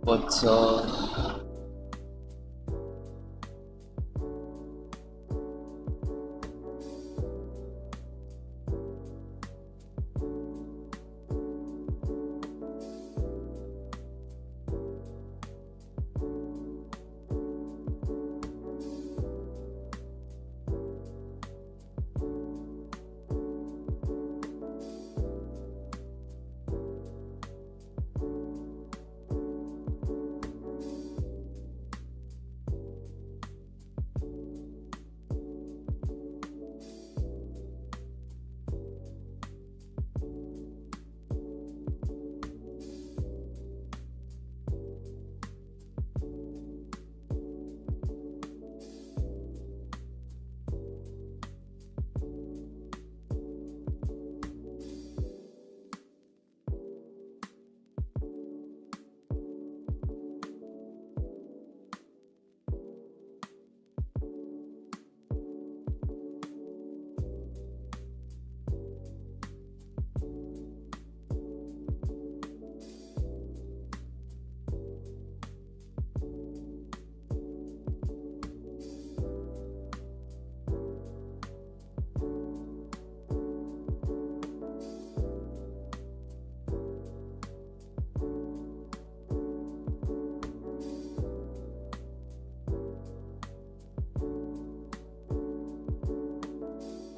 What's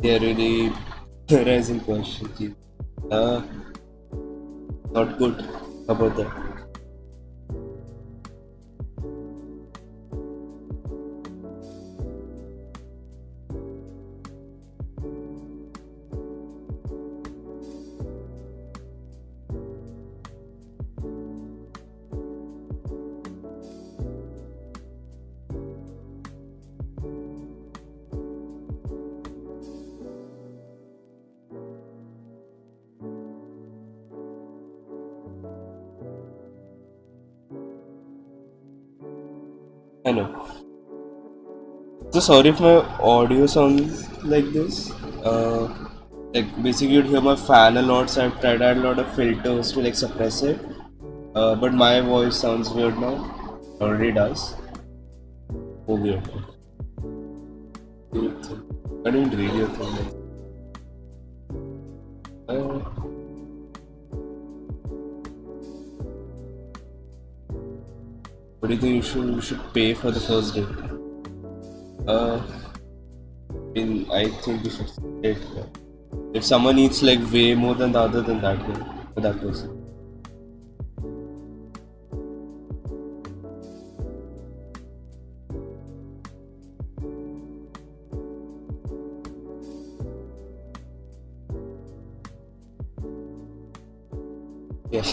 Yeah, really rising question, Keith. Uh, Not good. How about that? I know. So sorry if my audio sounds like this. Like basically you'd hear my fan a lot, so I've tried out a lot of filters to like suppress it. But my voice sounds weird now. Already does. Oh weird. Weird thing. I didn't read your thing. Uh, what do you think you should pay for the first date? Uh, I think you should date. If someone eats like way more than the other, then that way for that person. Yeah.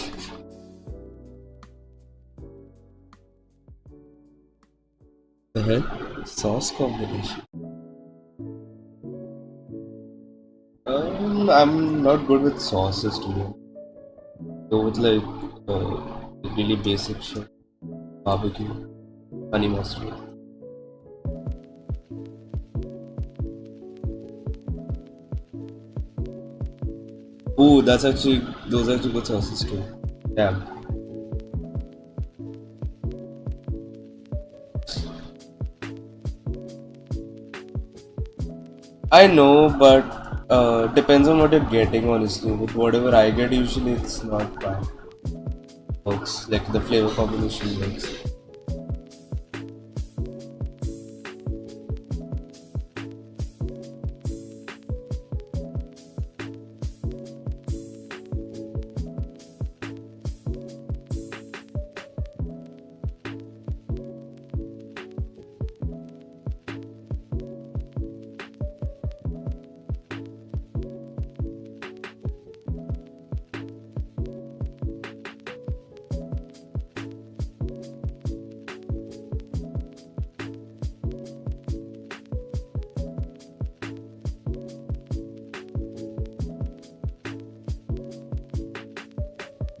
The hell? Sauce combination. I'm not good with sauces to be honest. Go with like really basic shit. Barbecue, honey mustard. Ooh, those are actually good sauces too. Damn. I know, but depends on what you're getting. Honestly, with whatever I get, usually it's not bad. Works like the flavor combination works.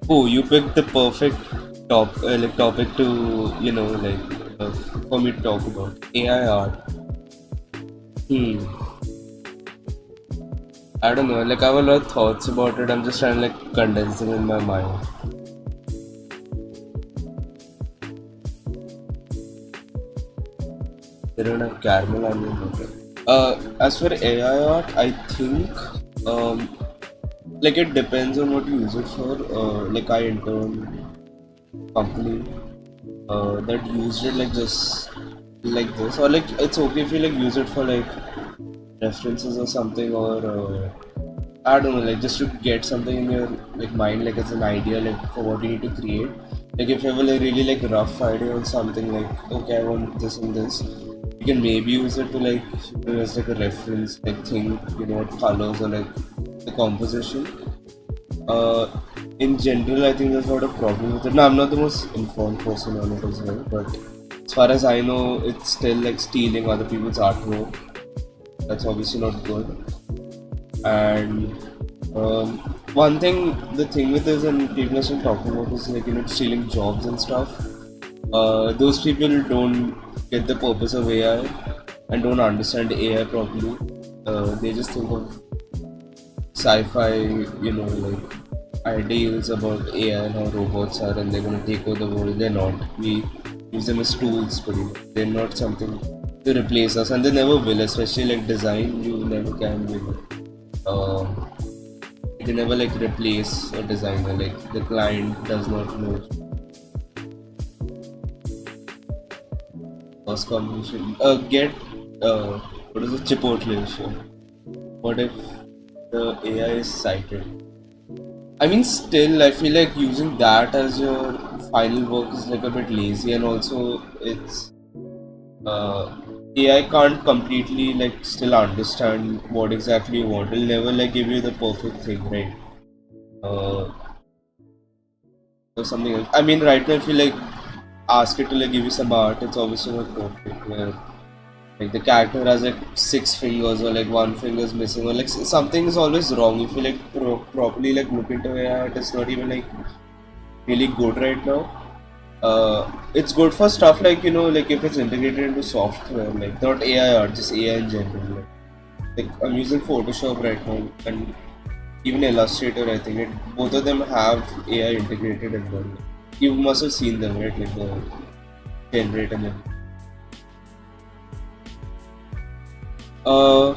Oh, you picked the perfect topic to uh, for me to talk about AI art. Hmm. I don't know. Like I have a lot of thoughts about it. I'm just trying to like condense them in my mind. They don't have caramel onion butter. As for AI art, I think um, like it depends on what you use it for. Like I intern company that used it like just like this, or like it's okay if you like use it for like references or something, or I don't know, like just to get something in your like mind, like as an idea, like for what you need to create. Like if you have a like, really like rough idea on something, like okay, I want this and this, you can maybe use it to like as like a reference, like think what colors or like the composition. Uh, in general, I think there's not a problem with it. No, I'm not the most informed person on it as well, but as far as I know, it's still like stealing other people's artwork. That's obviously not good. And um, one thing, the thing with this, and people are still talking about is like stealing jobs and stuff. Those people don't get the purpose of AI and don't understand AI properly. They just think of sci-fi, like ideals about AI and how robots are, and they're gonna take over the world. They're not. We use them as tools, pretty much. They're not something to replace us, and they never will. Especially like design, you never can. Um, you can never like replace a designer. Like the client does not know. First combination. Get what is the Chipotle issue? What if the AI is cited? I mean, still, I feel like using that as your final work is like a bit lazy, and also it's AI can't completely like still understand what exactly you want. It'll never like give you the perfect thing, right? Uh, or something else. I mean, right now, if you like ask it to like give you some art, it's obviously not perfect. Where like the character has like six fingers or like one finger is missing or like something is always wrong. If you like properly like look into it, it's not even like really good right now. It's good for stuff like like if it's integrated into software, like not AI art, just AI in general. Like I'm using Photoshop right now and even Illustrator. I think both of them have AI integrated in them. You must have seen them, right? Like the generate and then. Uh,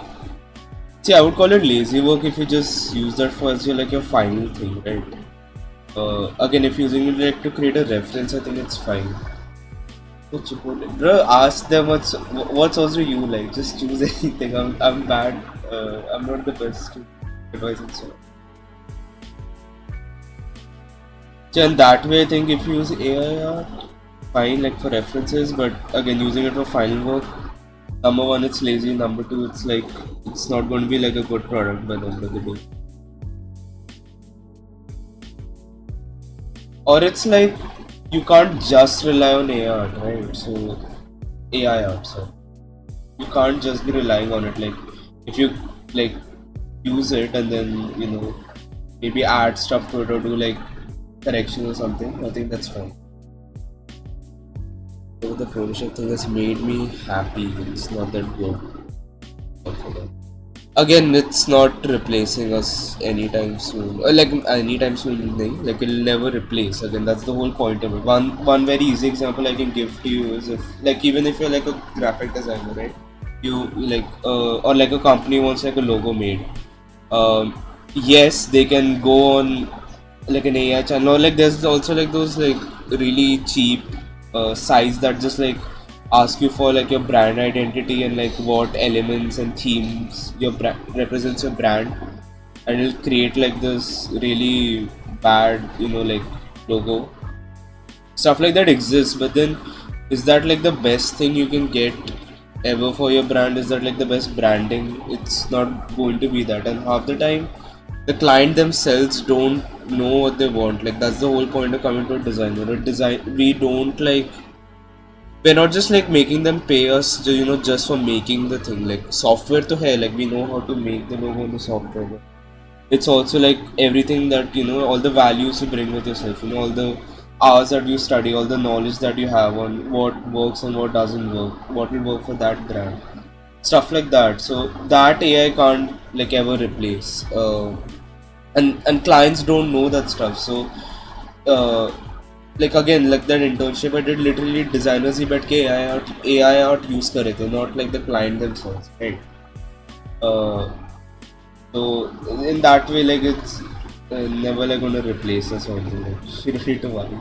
See, I would call it lazy work if you just use that for as your like your final thing, right? Again, if you're using it like to create a reference, I think it's fine. So Chipotle, bro, ask them what sauce do you like. Just choose anything. I'm bad. I'm not the best to advise and so. So in that way, I think if you use AI art, fine like for references, but again using it for final work, number one it's lazy, number two it's like it's not going to be like a good product by the end of the day. Or it's like you can't just rely on AI art, right? So AI art, so you can't just be relying on it. Like if you like use it and then maybe add stuff to it or do like corrections or something, I think that's fine. So the Photoshop thing has made me happy. It's not that good. Okay. Again, it's not replacing us anytime soon. Like anytime soon, thing. Like it'll never replace. Again, that's the whole point of it. One very easy example I can give to you is if like even if you're like a graphic designer, right? You like or like a company wants like a logo made. Yes, they can go on like an AI channel, or like there's also like those like really cheap sites that just like ask you for like your brand identity and like what elements and themes your brand represents your brand, and it'll create like this really bad like logo. Stuff like that exists, but then is that like the best thing you can get ever for your brand? Is that like the best branding? It's not going to be that, and half the time the client themselves don't know what they want. Like that's the whole point of coming to a designer. We don't like, we're not just like making them pay us just for making the thing. Like software to hai, like we know how to make the logo in the software, but it's also like everything that all the values you bring with yourself, all the hours that you study, all the knowledge that you have on what works and what doesn't work, what will work for that brand, stuff like that. So that AI can't like ever replace, and clients don't know that stuff. So uh, like again like that internship I did, literally designers ही बैठ के AI art use कर रहे थे, not like the client themselves, right? uh, so in that way like it's never like gonna replace us or anything, like you don't need to worry.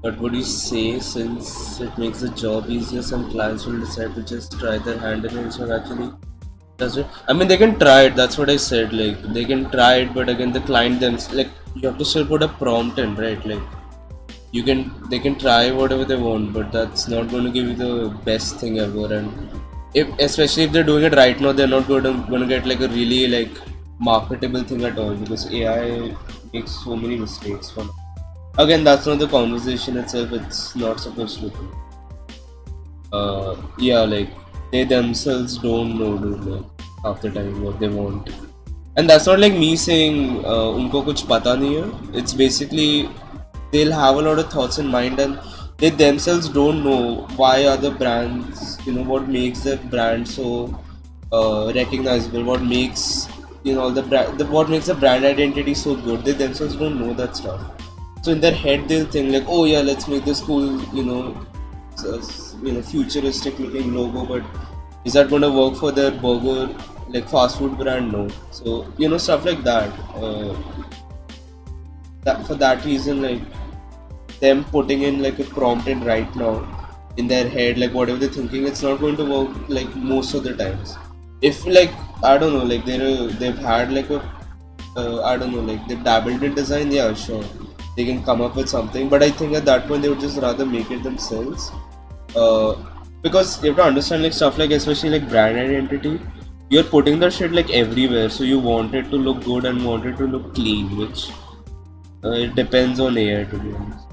But would you say since it makes the job easier, some clients will decide to just try their hand in it instead of actually does it? I mean, they can try it. That's what I said. Like they can try it, but again, the client them like you have to still put a prompt in, right? Like they can try whatever they want, but that's not going to give you the best thing ever. And if especially if they're doing it right now, they're not going to get like a really like marketable thing at all because AI makes so many mistakes. For again, that's not the conversation itself. It's not supposed to be. Yeah, like they themselves don't know, dude, like half the time what they want. And that's not like me saying उनको कुछ पता नहीं है. It's basically they'll have a lot of thoughts in mind and they themselves don't know why other brands, what makes their brand so recognizable, what makes what makes the brand identity so good. They themselves don't know that stuff. So in their head they'll think like, oh yeah, let's make this cool, futuristic looking logo, but is that going to work for their burger like fast food brand? No. So stuff like that. That for that reason, like them putting in like a prompt in right now in their head, like whatever they're thinking, it's not going to work like most of the times. If like I don't know, like they've had like a I don't know, like they've dabbled in design, yeah, sure, they can come up with something. But I think at that point they would just rather make it themselves, uh, because you have to understand like stuff like especially like brand identity. You're putting that shit like everywhere, so you want it to look good and want it to look clean, which it depends on AI to be honest.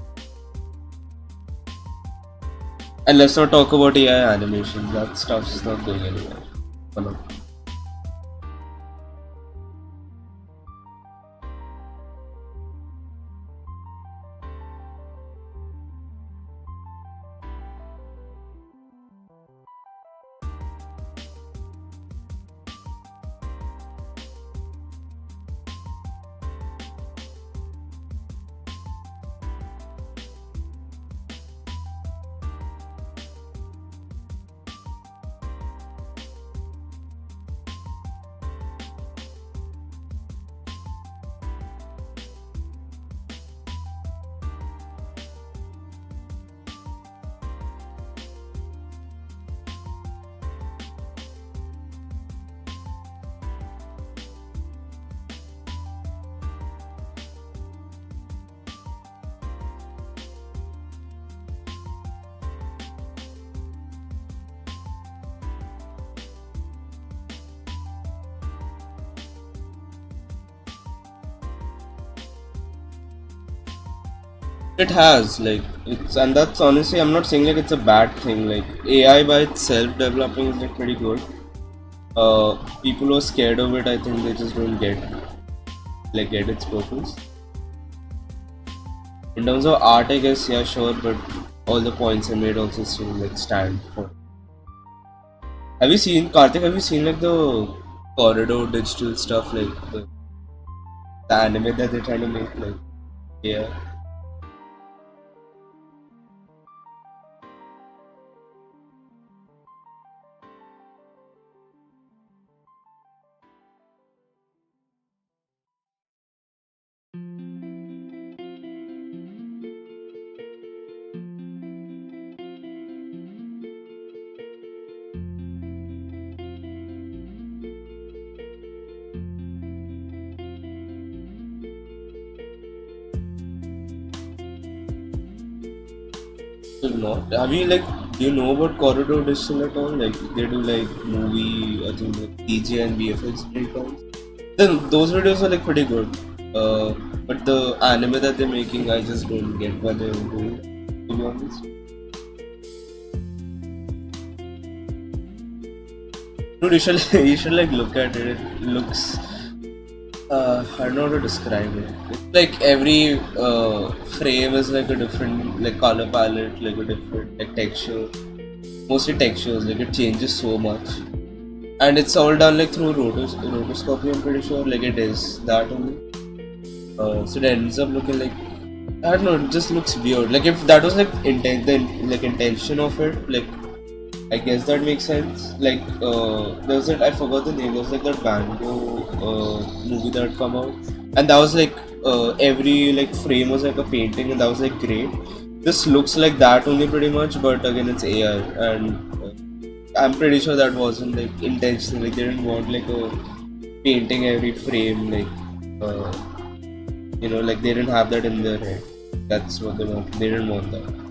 And let's not talk about AI animations. That stuff's not going anywhere. For now. It has like it's, and that's honestly, I'm not saying like it's a bad thing. Like AI by itself developing is like pretty good. People who are scared of it, I think they just don't get its purpose. In terms of art, I guess yeah, sure, but all the points I made also still like stand for. Have you seen Karthik? Have you seen like the corridor digital stuff, like the anime that they're trying to make? Like yeah. Will not. Have you like? Do you know about Corridor Digital at all? Like they do like movie, I think like DJ and VFX breakdowns. Then those videos are like pretty good. But the anime that they're making, I just don't get what they're doing. To be honest, dude, you should you should like look at it. It looks. I don't know how to describe it. It's like every frame is like a different like color palette, like a different like texture. Mostly textures, like it changes so much. And it's all done like through rotoscopy, I'm pretty sure. Like it is that only. So it ends up looking like I don't know. It just looks weird. Like if that was like the intention of it, like I guess that makes sense. Like there was that I forgot the name. There was like that Bango movie that come out, and that was like every like frame was like a painting, and that was like great. This looks like that only pretty much, but again it's AI, and I'm pretty sure that wasn't like intentional. Like they didn't want like a painting every frame, uh, like they didn't have that in their head. That's what they want. They didn't want that.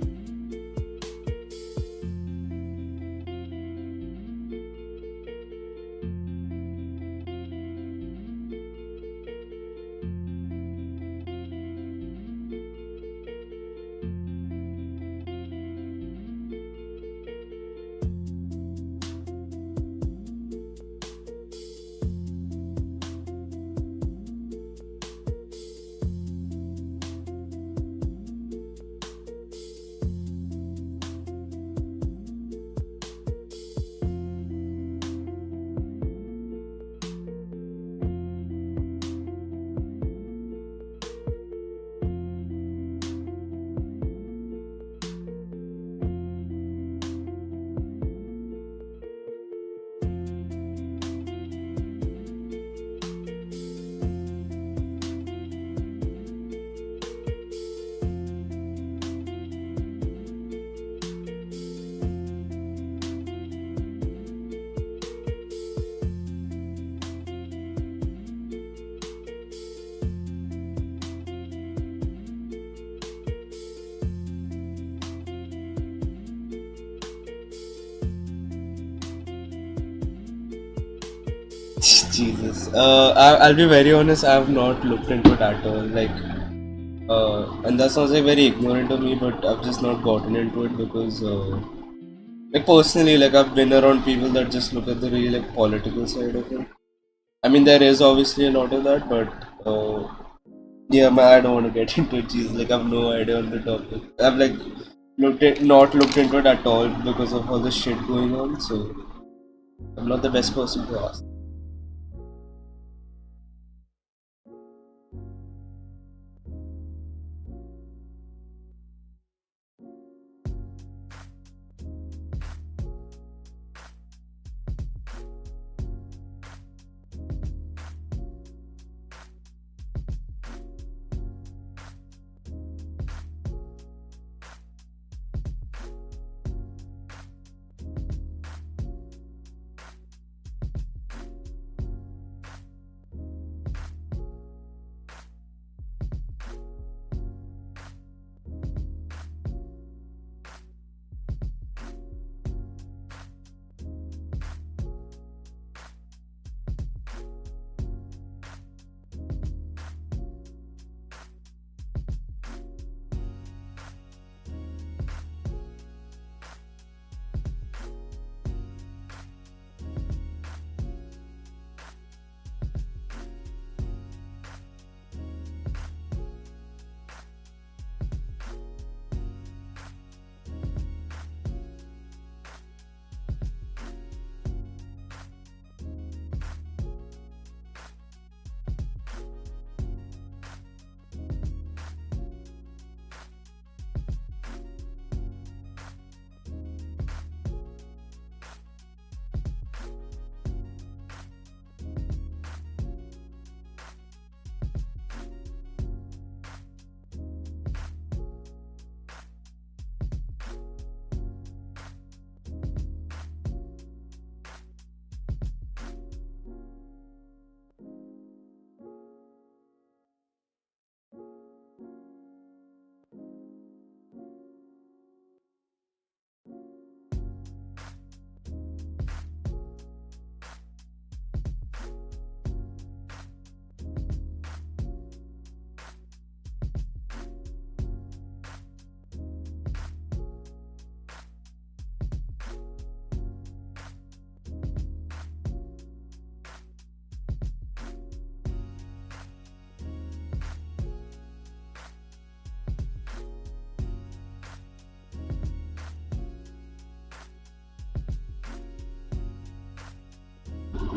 Jesus. I'll be very honest. I have not looked into it at all. And that sounds like very ignorant of me, but I've just not gotten into it because, like personally, like I've been around people that just look at the really like political side of it. I mean, there is obviously a lot of that, but yeah, I don't want to get into it. Jesus, like I have no idea on the topic. I've like not looked into it at all because of all the shit going on. So I'm not the best person to ask.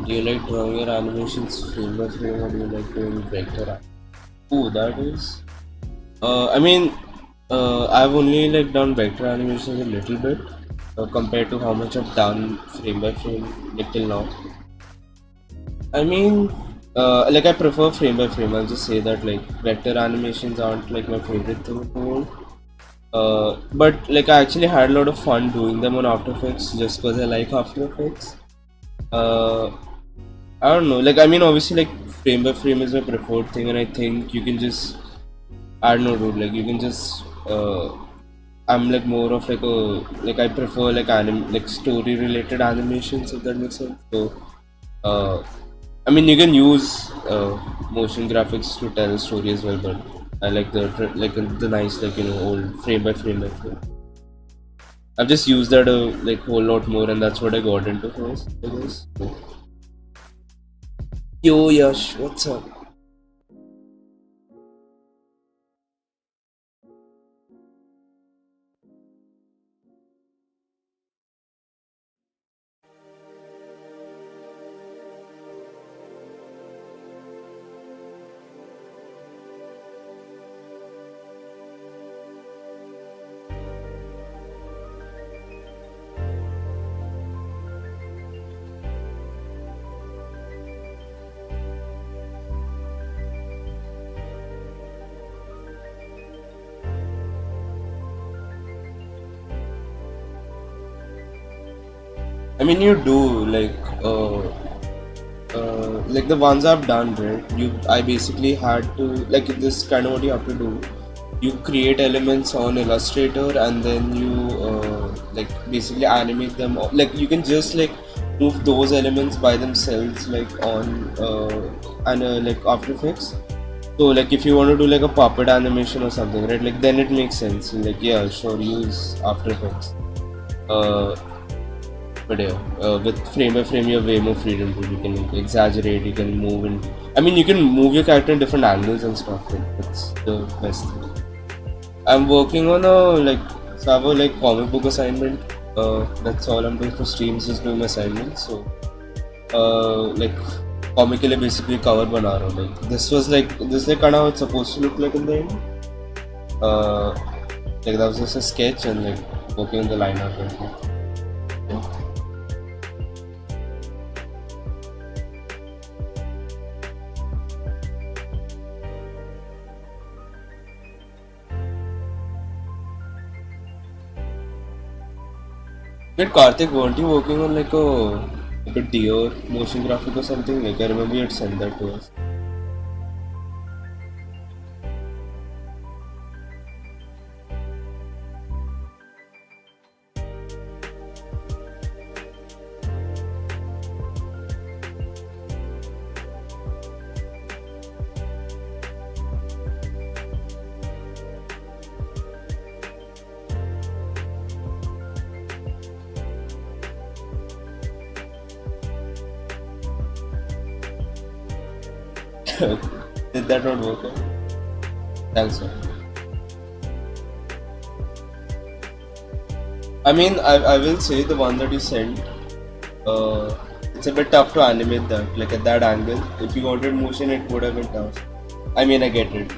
Do you like drawing your animations frame by frame, or do you like doing vector? Oh, that is. I mean, I've only like done vector animations a little bit compared to how much I've done frame by frame like till now. I mean, like I prefer frame by frame. I'll just say that like vector animations aren't like my favorite thing in the world. But like I actually had a lot of fun doing them on After Effects just because I like After Effects. Uh, I don't know. Like I mean, obviously, like frame by frame is my preferred thing, and I think you can just I don't know, dude. Like you can just I'm like more of like a like I prefer like like story related animations if that makes sense. So uh, I mean you can use motion graphics to tell a story as well, but I like the nice like old frame by frame by frame. I've just used that a like whole lot more, and that's what I got into first, I guess. So, yo Yash, what's up? I mean you do like the ones I've done, right? I basically had to like this kind of what you have to do. You create elements on Illustrator and then you like basically animate them. Like you can just like move those elements by themselves like on and like After Effects. So like if you want to do like a puppet animation or something, right? Like then it makes sense. Like yeah, sure, use After Effects. Uh, but yeah, with frame by frame, you have way more freedom to. You can exaggerate, you can move, and I mean, you can move your character in different angles and stuff. Like, that's the best thing. I'm working on a like, so I have a like comic book assignment. That's all I'm doing for streams, just doing assignments. So, like, comically basically cover bana raha hu. Like, this like kind of how it's supposed to look like in the end. Uh, like that was just a sketch and like working on the line art right now. Yeah. Wait, Karthik, weren't you working on like a deer motion graphic or something? Like I remember you had sent that to us. Did that not work out? Thanks, sir. I will say the one that you sent. It's a bit tough to animate that, like at that angle. If you wanted motion, it would have been tough. I mean, I get it.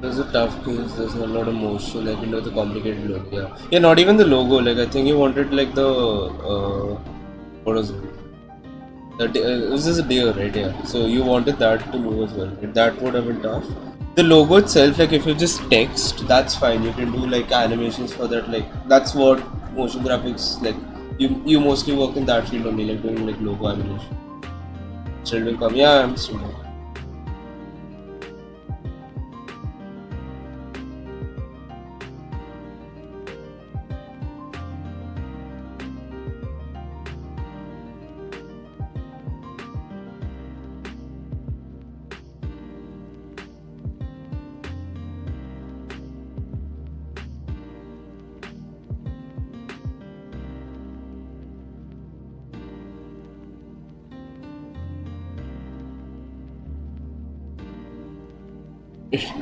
There's a tough case. There's not a lot of motion. Like you know the complicated logo. Yeah, yeah. Not even the logo. Like I think you wanted like the what was it? This is a deer, right? Yeah. So you wanted that to move as well. Right? That would have been tough. The logo itself, like if you just text, that's fine. You can do like animations for that. Like that's what motion graphics like. You mostly work in that field only, like doing like logo animation. Still will come. Yeah, I'm still doing.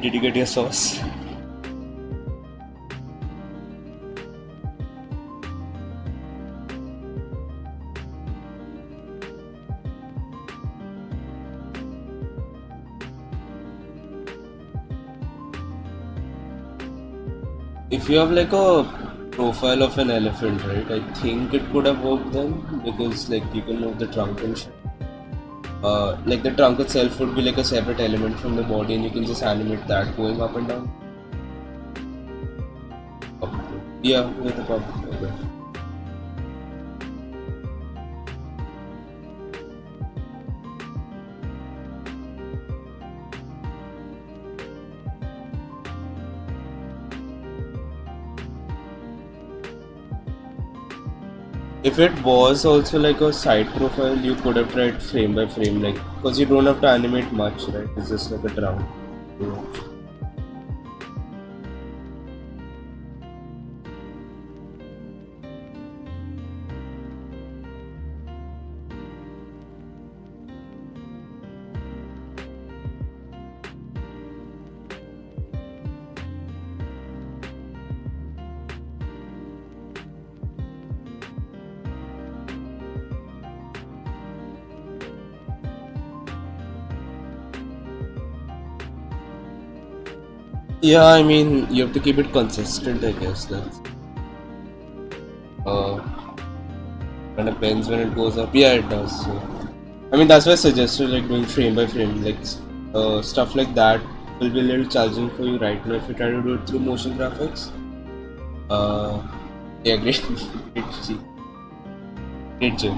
Did you get your sauce? If you have like a profile of an elephant, right? I think it could have worked then because like you can move the trunk and shit. Like the trunk itself would be like a separate element from the body, and you can just animate that going up and down. Yeah, with the pub. Okay. If it was also like a side profile, you could have tried frame by frame, like because you don't have to animate much, right? It's just like a trunk. Yeah. Yeah, I mean you have to keep it consistent, I guess. That's uh, kind of depends when it goes up. Yeah, it does. So. I mean that's why I suggested like doing frame by frame, like stuff like that will be a little challenging for you right now if you try to do it through motion graphics. Uh, yeah, great, great joke.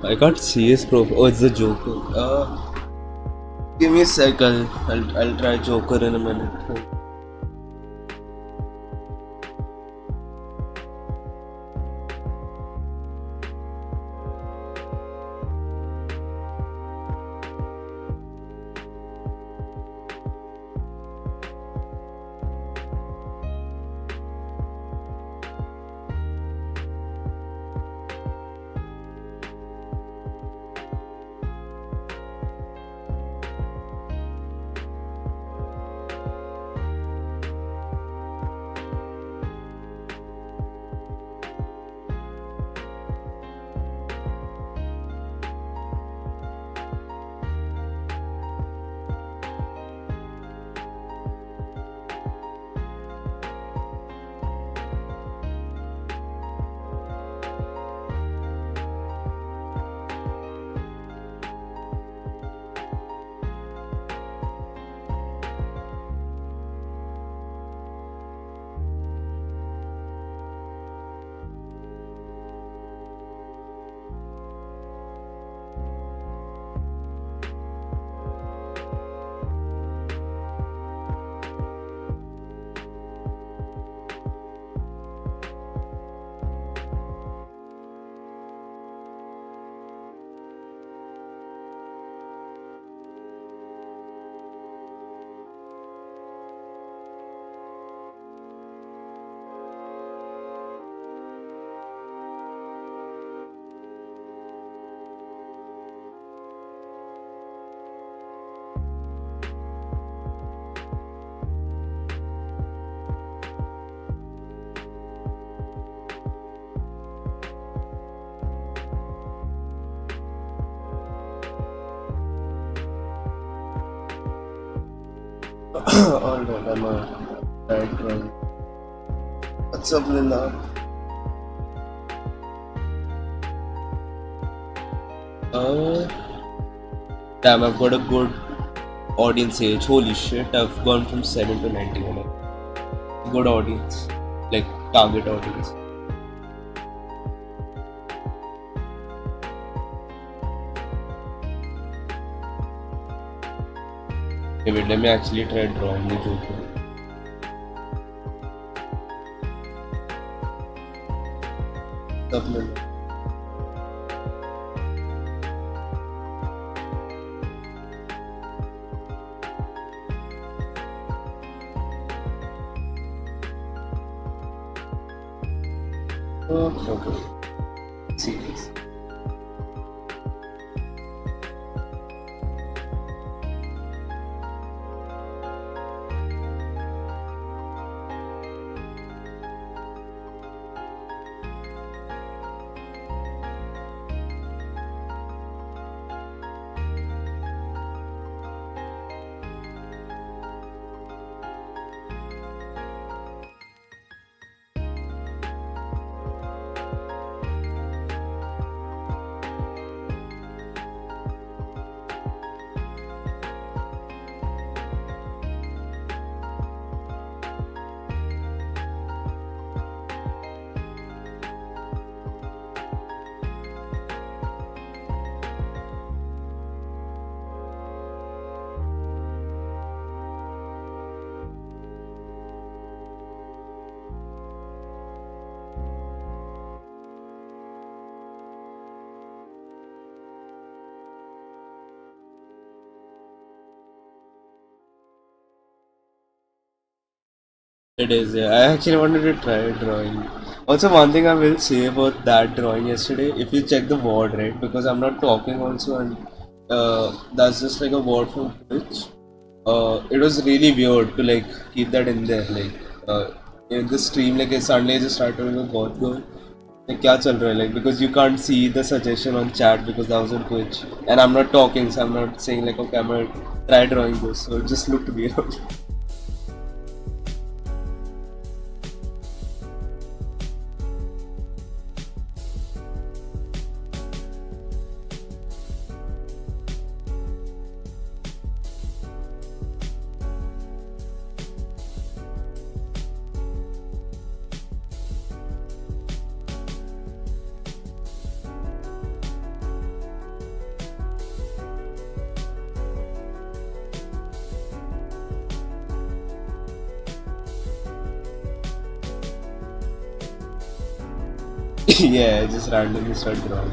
I can't see his profile. Oh, it's the Joker. Give me a sec. I'll try Joker in a minute. Alright, I'm right drawing. What's up, Lila? Uh, Damn, I've got a good audience age. Holy shit, I've gone from 7 to 91. Good audience, like target audience. Okay, wait, let me actually try drawing the Joker. What's up, Lila? Okay. See this. It is, yeah. I actually wanted to try drawing. Also, one thing I will say about that drawing yesterday, if you check the word, right, because I'm not talking also, and that's just like a word from Twitch. It was really weird to like keep that in there, like in the stream, like suddenly I just started doing a god girl. Like, क्या चल रहा है? Like, because you can't see the suggestion on chat because that was on Twitch, and I'm not talking, so I'm not saying like, okay, I'm gonna try drawing this, so it just looked weird. Yeah, I just randomly started drawing.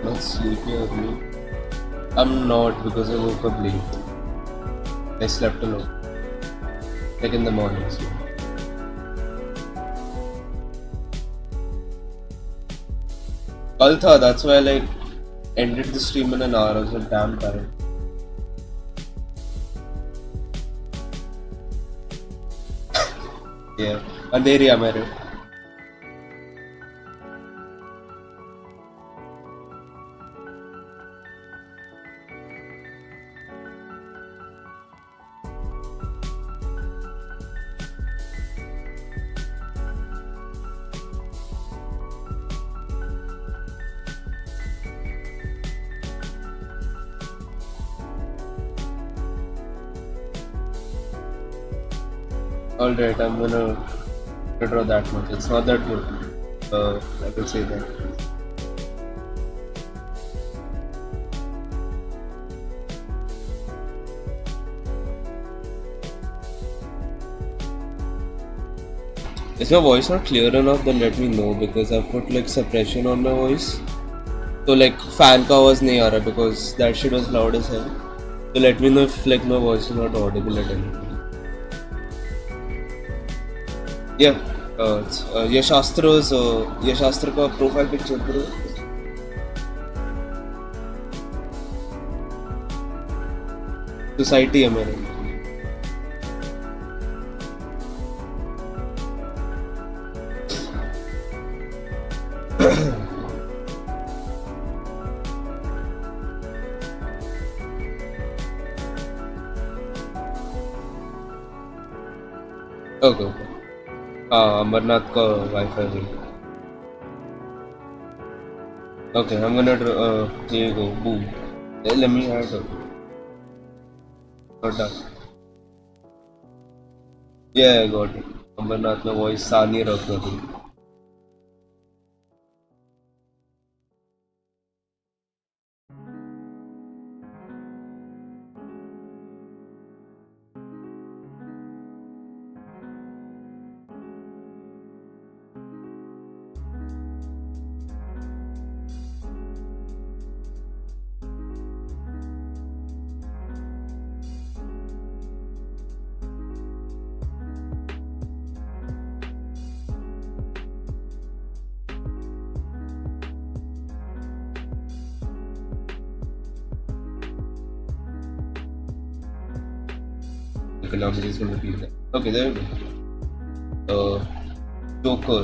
Not sleepy early. I'm not because I woke up late. I slept a lot, like in the morning. So. कल था, that's why I like ended the stream in an hour. I was like damn tired. Yeah, अंधेरी है मेरे. Alright, I'm gonna draw that much. It's not that good. I will say that. Is my voice not clear enough? Then let me know because I've put like suppression on my voice. So like fan का आवाज नहीं आ रहा because that shit was loud as hell. So let me know if like my voice is not audible at any. Yeah, Yashastra का profile picture करो. Society है मेरा. Okay, okay. हाँ अमरनाथ का वाईफाई है. Okay, I'm gonna draw. Here you go. Boom. Let me add. Got that. Yeah, I got it. Amarnath में voice सानी रखना थी. Economics is gonna be there. Okay, there we go. Joker.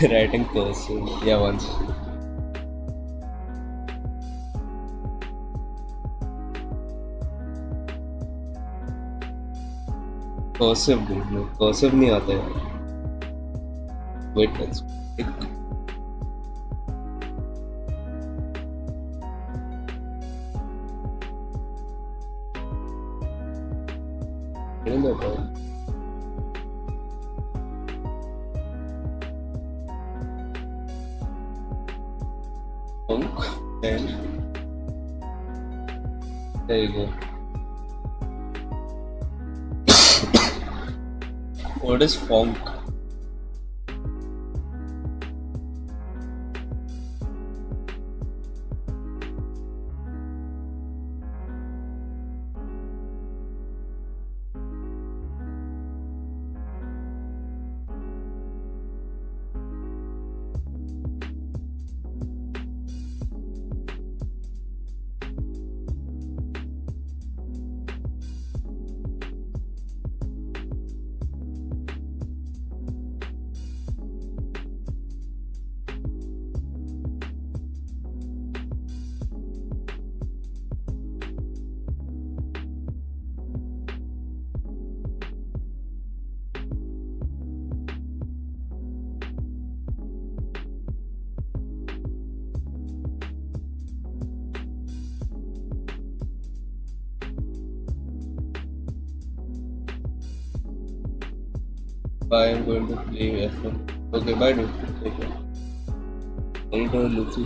Writing cursive. Yeah, once. Cursive, dude. No, cursive नहीं आता है. Wait, let's. Getting that out. Then there you go. What is funk? I am going to play F1. Okay, bye dude. Take care. Any turn, Lucy.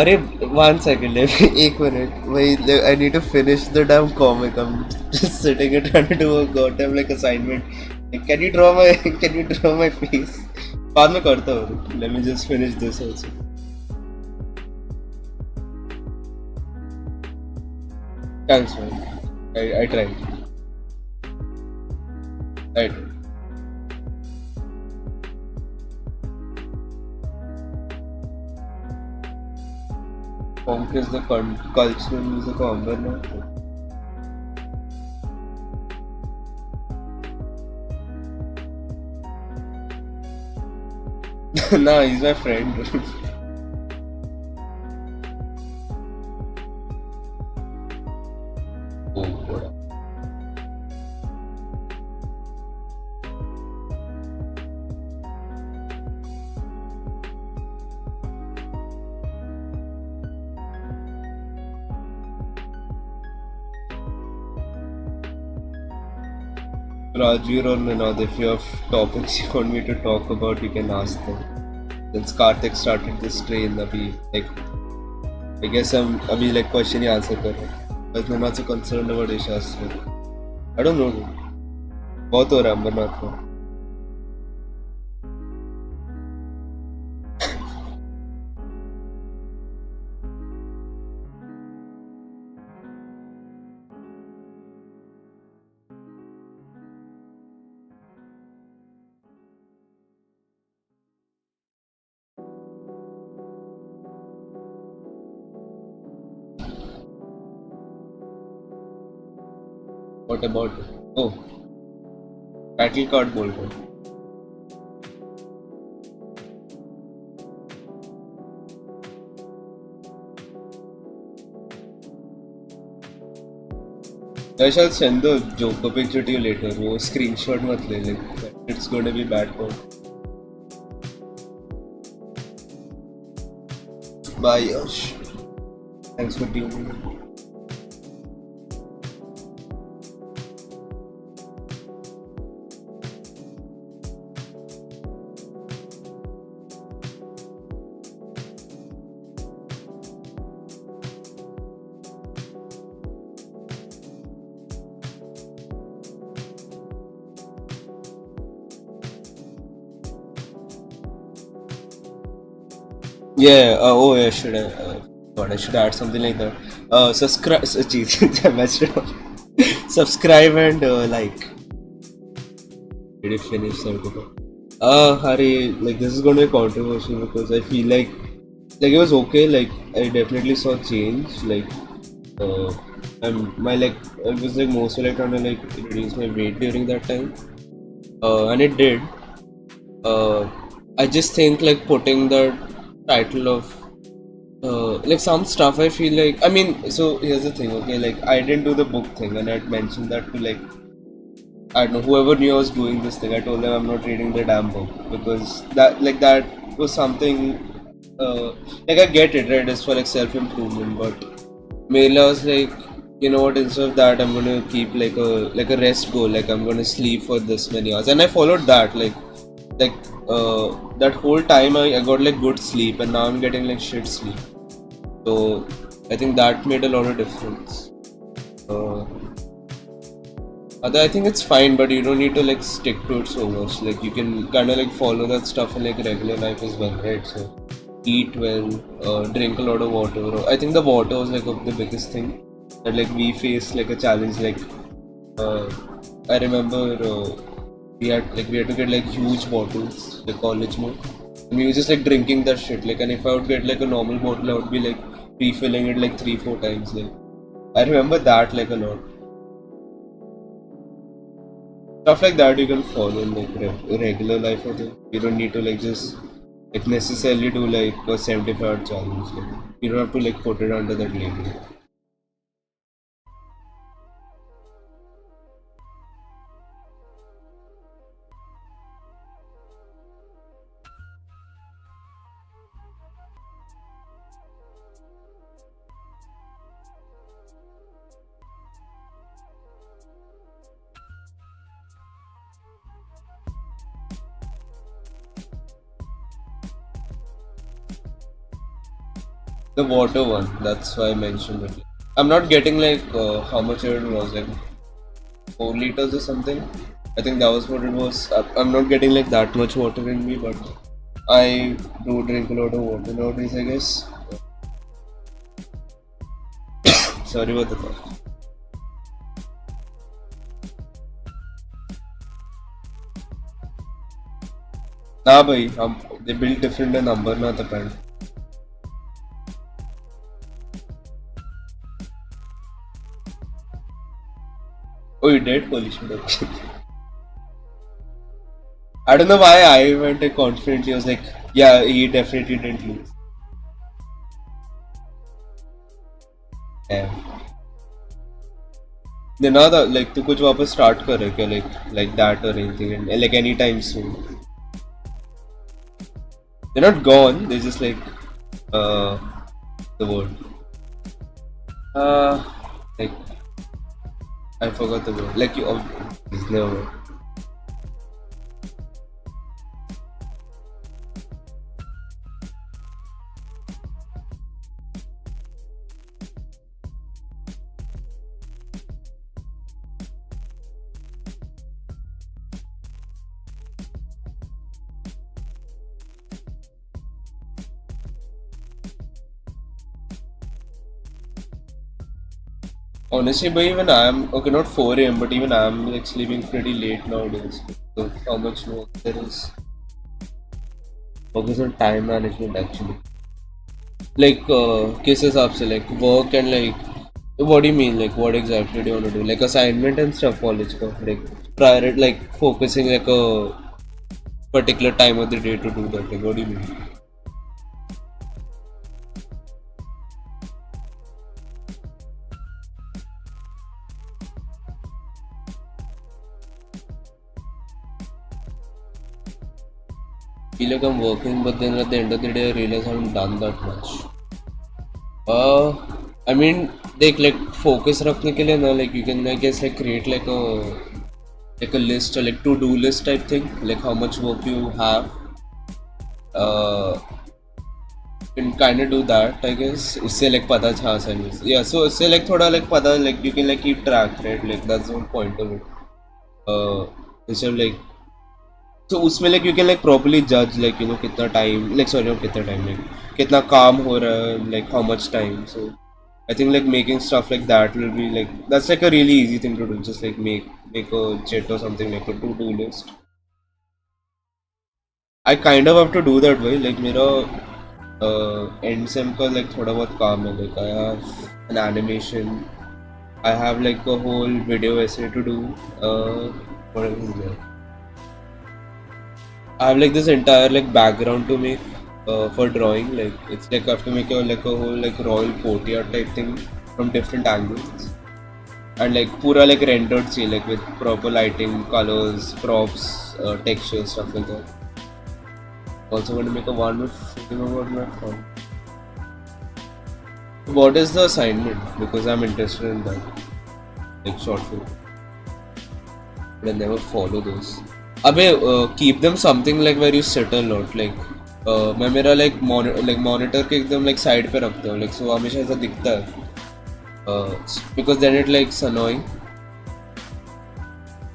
अरे 1 second, एक minute. Wait, I need to finish the damn comic. I'm just sitting and trying to do a goddamn like assignment. Like, can you draw my face? बाद में करता हूँ. Let me just finish this also. Thanks man. I tried. I tried. Funk is the cultural music of Ambernath. Nah, he's my friend. Oh, God. Rajveer or Minod, if you have topics you want me to talk about, you can ask them. Since Karthik started this train, abhi, like, I guess I'm abhi like question he answer कर रहा हूँ. But I'm also concerned about Ishastra. I don't know. बहुत हो रहा है अमरनाथ में. What about it? Oh, title card बोल रहा हूँ. I shall send the Joker picture to you later. वो screenshot मत ले like it's gonna be bad for. Bye Yash. Thanks for tuning in. Yeah, oh yeah, should I? God, I should add something like that. Subscribe, geez, I messed it up. Subscribe and like. Did you finish something? Hari, like this is going to be controversial because I feel like it was okay. Like I definitely saw change. Like, uh, my like I was like mostly like trying to like reduce my weight during that time. And it did. Uh, I just think like putting the title of like some stuff I feel like I mean so here's the thing, okay, like I didn't do the book thing and I'd mentioned that to like I don't know whoever knew I was doing this thing. I told them I'm not reading the damn book because that was something like I get it, right? It's for like self improvement, but mainly I was like, you know what? Instead of that, I'm gonna keep like a rest goal. Like I'm gonna sleep for this many hours, and I followed that. Like that whole time I got like good sleep, and now I'm getting like shit sleep. So I think that made a lot of difference. Uh, I think it's fine, but you don't need to like stick to it so much. Like you can kind of like follow that stuff in like regular life as well, right? So eat well, drink a lot of water. I think the water was like the biggest thing that like we faced like a challenge. Like uh, I remember we had to get like huge bottles, like college mode. And we were just like drinking that shit. Like, and if I would get like a normal bottle, I would be like refilling it like 3-4 times. Like I remember that like a lot. Stuff like that you can follow in like regular life. I think you don't need to like just like necessarily do like a 75 challenge. Like, you don't have to like put it under that label. The water one, that's why I mentioned it. I'm not getting like how much it was, like 4 liters or something. I think that was what it was. I'm not getting like that much water in me, but I do drink a lot of water nowadays, I guess. Sorry about the cough. Nah, bhai, they built different in Ambernath apparently. Oh, you did? Holy shit, okay. I don't know why I went like confidently. I was like, Yeah, he definitely didn't lose. Yeah. Then now the like तू कुछ वापस start कर क्या like that or anything and like anytime soon. They're not gone. They're just like uh the word. Uh like I forgot the word. Like you. Never. Honestly, but even I'm okay, not 4 a.m., but even I'm like sleeping pretty late nowadays. So how much work there is. Focus on time management actually. Like, किस हिसाब से like work and like what do you mean? Like, what exactly do you want to do? Like assignment and stuff, college ko. Like prior, like focusing like a particular time of the day to do that. Like, what do you mean? Feel like I'm working, but then at the end of the day, I realize I haven't done that much. Uh, I mean, like focus रखने के लिए ना, like you can I guess like create like a list or like to-do list type thing, like how much work you have. Uh, you can kind of do that, I guess. उससे like पता था आसानी से. Yeah, so उससे like थोड़ा like पता like you can like keep track, right? Like that's the whole point of it. Instead of like so उसमें like you can like properly judge like you know कितना time like sorry not कितना time like कितना काम हो रहा है like how much time. So I think like making stuff like that will be like that's like a really easy thing to do. Just like make a jet or something like a to-do list. I kind of have to do that way. Like मेरा end sem का like थोड़ा बहुत काम है. Like I have an animation. I have like a whole video essay to do. What else is there? I have like this entire like background to make for drawing. Like it's like I have to make a whole like royal courtyard type thing from different angles and like pura like rendered scene like with proper lighting, colors, props, textures, stuff like that. Also going to make a one with thinking about my phone. What is the assignment? Because I'm interested in that, like short film. But I never follow those. अबे keep them something like where you sit a lot like मैं मेरा like monitor के एकदम like side पे रखता हूँ like so हमेशा ऐसा दिखता है because then it like annoying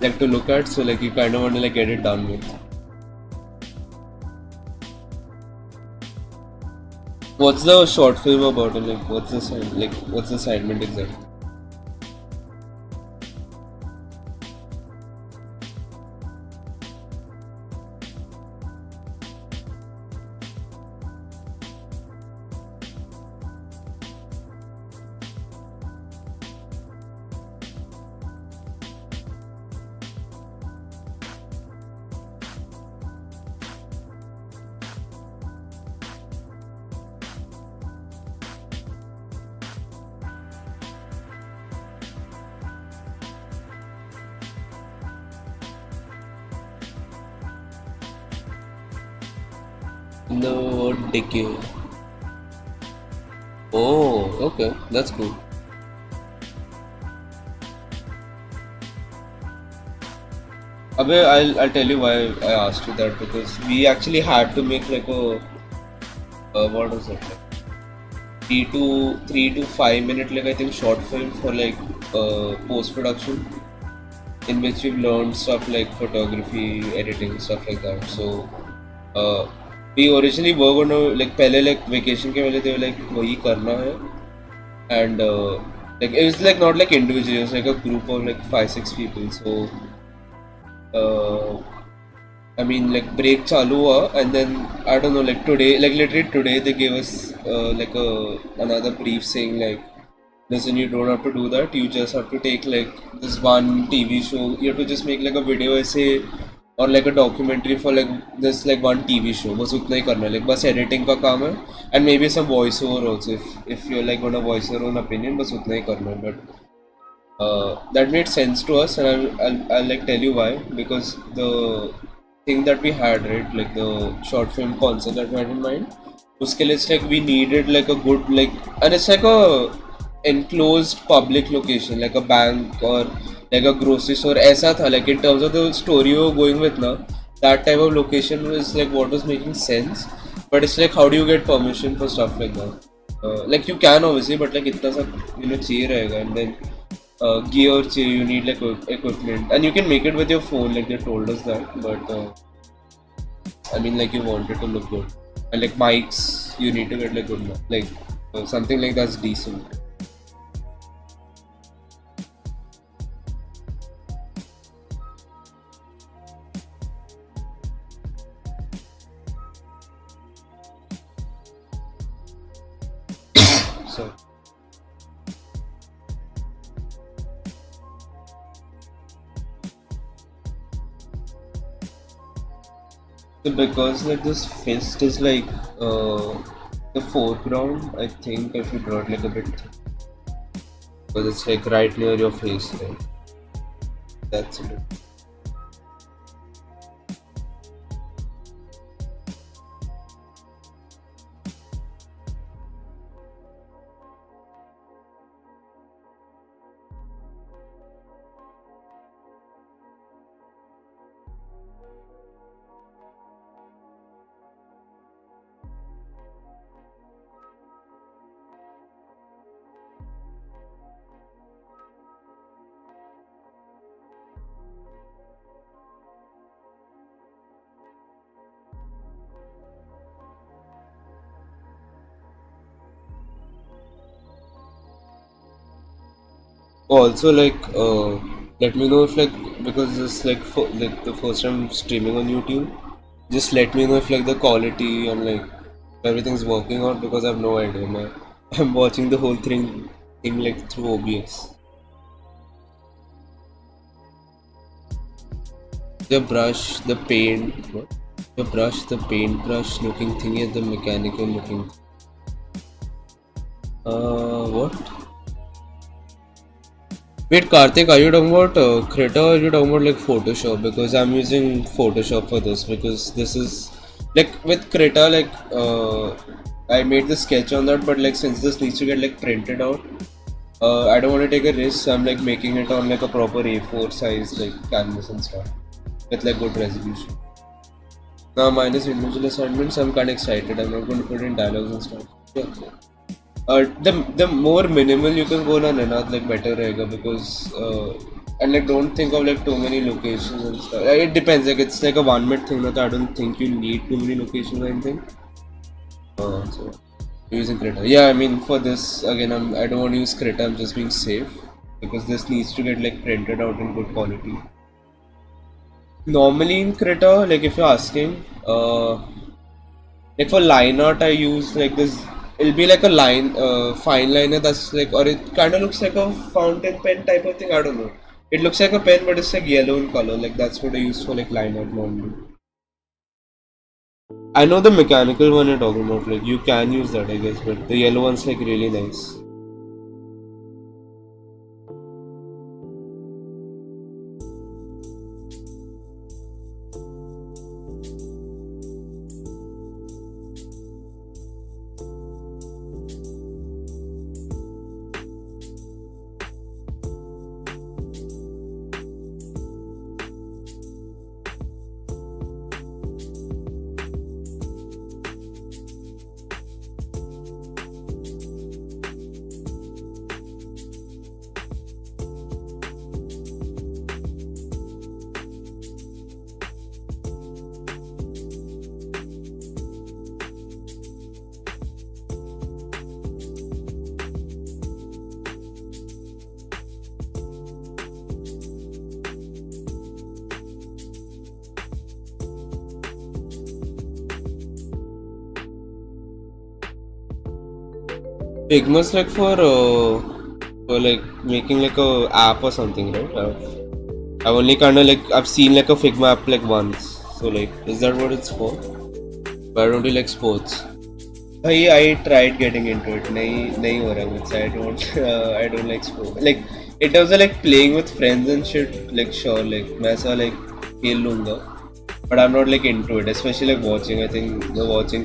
like to look at so like you kind of want to like get it done with. What's the short film about and like what's the assignment exactly? No decay. Oh, okay, that's cool. Abhay, I'll tell you why I asked you that because we actually had to make like a what was it like 3 to 5 minute like I think short film for like post production in which we've learned stuff like photography, editing, stuff like that. So uh, we originally were gonna like पहले like vacation के पहले they were like वही करना है and like it was like not like individual, it was like a group of like 5-6 people. So uh, I mean like break चालू हुआ and then I don't know like today like literally today they gave us like another brief saying like listen you don't have to do that, you just have to take like this one TV show, you have to just make like a video essay और like a documentary for like this like one TV show. बस उतना ही करना है, like बस editing का काम है, and maybe some voice over also if you're like gonna voice your own opinion, बस उतना ही करना है. But that made sense to us, and I'll like tell you why. Because the thing that we had, right, like the short film concept that we had in mind, उसके लिए it's like we needed like a good like, and it's like a enclosed public location like a bank or like a grocery store. ऐसा था like in terms of the story you were going with ना, that type of location was like what was making sense. But it's like how do you get permission for stuff like that? Like you can obviously, but like इतना सा चाहिए रहेगा, and then gear चाहिए, you need like equipment, and you can make it with your phone like they told us that. But I mean like you want it to look good, and like mics you need to get like good like something like that's decent. So because like this fist is like the foreground, I think I should draw it like a bit thick, because it's like right near your face, right? That's it. Also, like, let me know if like, because this like like the first time streaming on YouTube, just let me know if like the quality and like everything's working out, because I have no idea, man. I'm watching the whole thing like through OBS. The brush, the paint, what? The brush, the paintbrush looking thing is the mechanical looking. What? Wait, Karthik, are you talking about Krita, or are you talking about like Photoshop? Because I'm using Photoshop for this, because this is like with Krita, like I made the sketch on that, but like since this needs to get like printed out, I don't want to take a risk, so I'm like making it on like a proper A4 size like canvas and stuff with like good resolution. Now mine is individual assignments, I'm kind of excited. I'm not going to put in dialogues and stuff. Yeah. The more minimal you can go na Ninad, like better रहेगा, because and like don't think of like too many locations and stuff. It depends, like it's like a 1 minute thing that I don't think you need too many locations or anything. So using Krita. Yeah, I mean for this again I don't want to use Krita, I'm just being safe, because this needs to get like printed out in good quality. Normally in Krita, like if you're asking, like for line art I use like this, it'll be like a line fine liner that's like, or it kind of looks like a fountain pen type of thing, I don't know. It looks like a pen but it's like yellow in color, like that's what I use for like line art normally. I know the mechanical one you're talking about, like you can use that I guess, but the yellow one's like really nice. Figma's like for like making like a app or something, right? I've only kind of like I've seen like a Figma app like once. So like, is that what it's for? Why don't you like sports? I tried getting into it. नहीं हो रहा मुझसे. I don't I don't like sport. Like in terms of like playing with friends and shit. Like sure, like मैं ऐसा like खेल लूँगा. But I'm not like into it. Especially like watching. I think the watching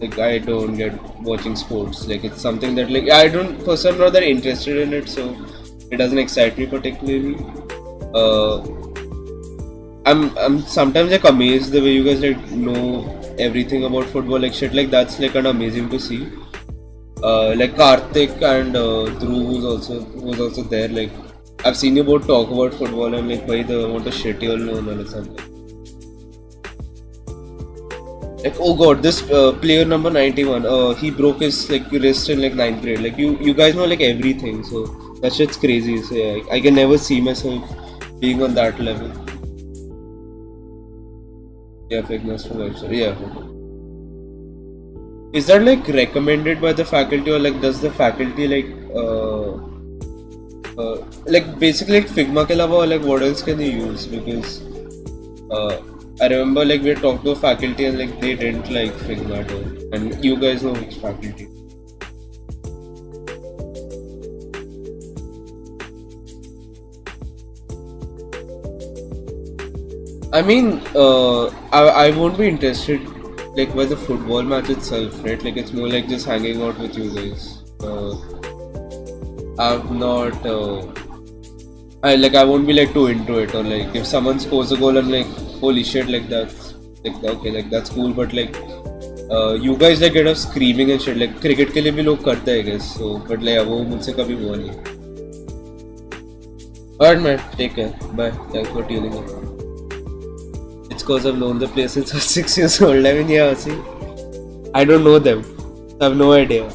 like I don't get watching sports. Like it's something that like I don't. First, I'm not that interested in it, so it doesn't excite me particularly. Uh, I'm sometimes like amazed the way you guys like know everything about football, like shit like that's like kind of amazing to see. Like Karthik and Dhruv was also there. Like I've seen you both talk about football and like why the amount of shit you all know or something. Like oh god, this player number 91, he broke his like wrist in like ninth grade. Like you guys know like everything, so that shit's crazy. So yeah, I can never see myself being on that level. Yeah, fitness for lifestyle. Yeah. Is that like recommended by the faculty or like does the faculty like basically like Figma के अलावा like what else can they use? Because I remember like we talked to a faculty and like they didn't like Figma at all. And you guys know which faculty. I mean, I won't be interested like by the football match itself, right? Like it's more like just hanging out with you guys. I'm not. I won't be like too into it, or like if someone scores a goal and like holy shit, like that's like okay, like that's cool, but like you guys like get up screaming and shit. Like cricket के लिए भी लोग करते हैं, I guess. So, but like वो मुझसे कभी हुआ नहीं. Alright, man. Take care. Bye. Thanks for tuning in. It's because I've known the place since I was 6 years old. I mean, yeah, see, I don't know them. I have no idea.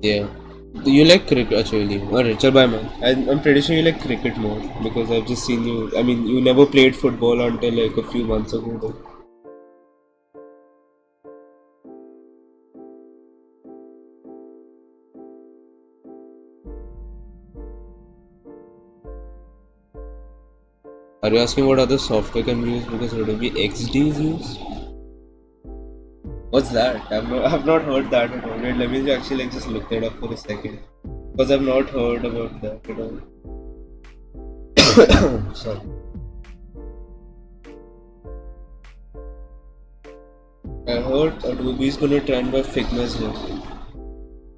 Yeah. Do you like cricket? Actually, alright, chal bye, man. I'm pretty sure you like cricket more because I've just seen you. I mean, you never played football until like a few months ago. Though. Are you asking what other software can be used because Adobe XD is used? What's that? I've not heard that at all. Wait, let me actually like just look that up for a second because I've not heard about that at all. Sorry. I heard Adobe is gonna trend by Figma's here.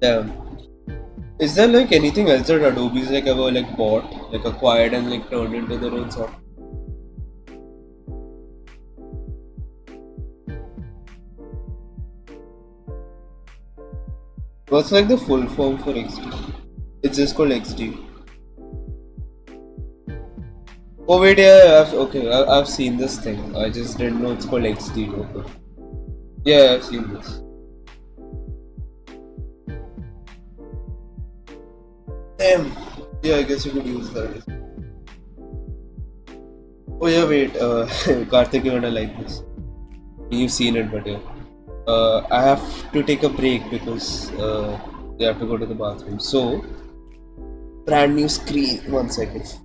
Damn. Is there like anything else that Adobe's like ever like bought, like acquired and like turned into their own software? What's like the full form for XD? It's just called XD. Oh wait, yeah, I've seen this thing. I just didn't know it's called XD. Okay. Yeah, I've seen this. Damn. Yeah, I guess you could use that. Oh yeah, wait. Karthik, you're gonna like this. You've seen it, but yeah. I have to take a break because they have to go to the bathroom. So, brand new screen. 1 second.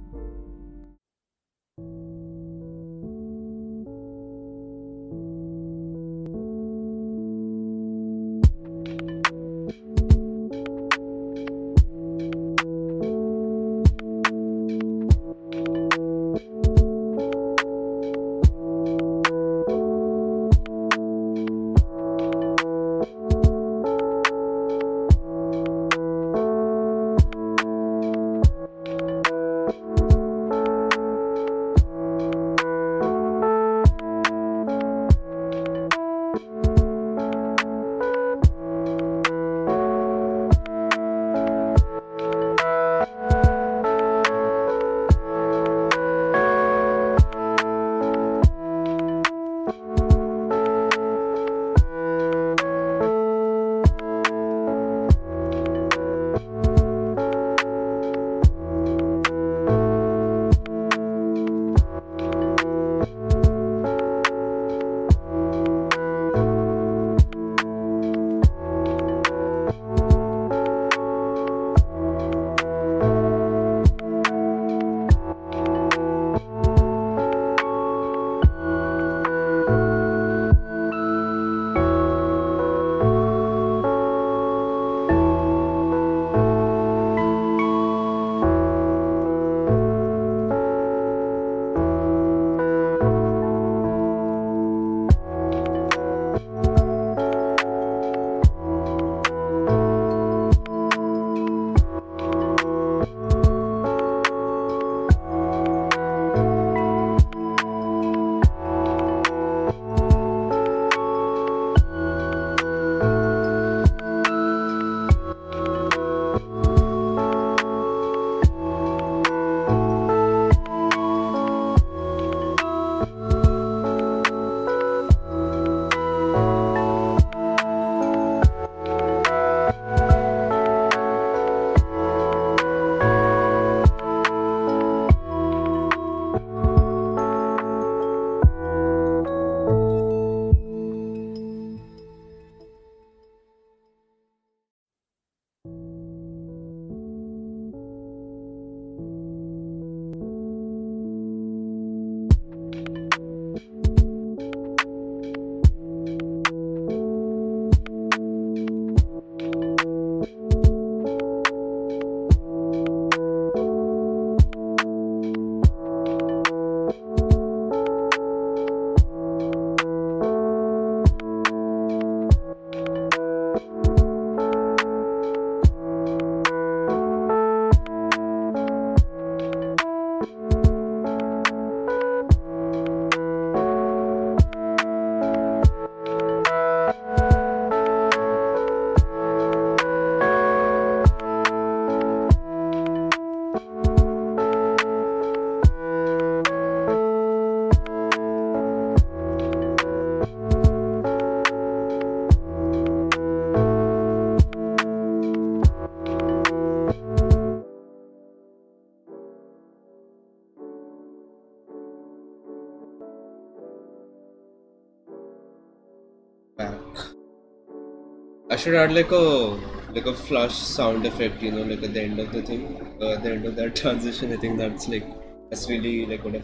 should add like a flush sound effect, like at the end of the thing, at the end of that transition. I think that's really like gonna.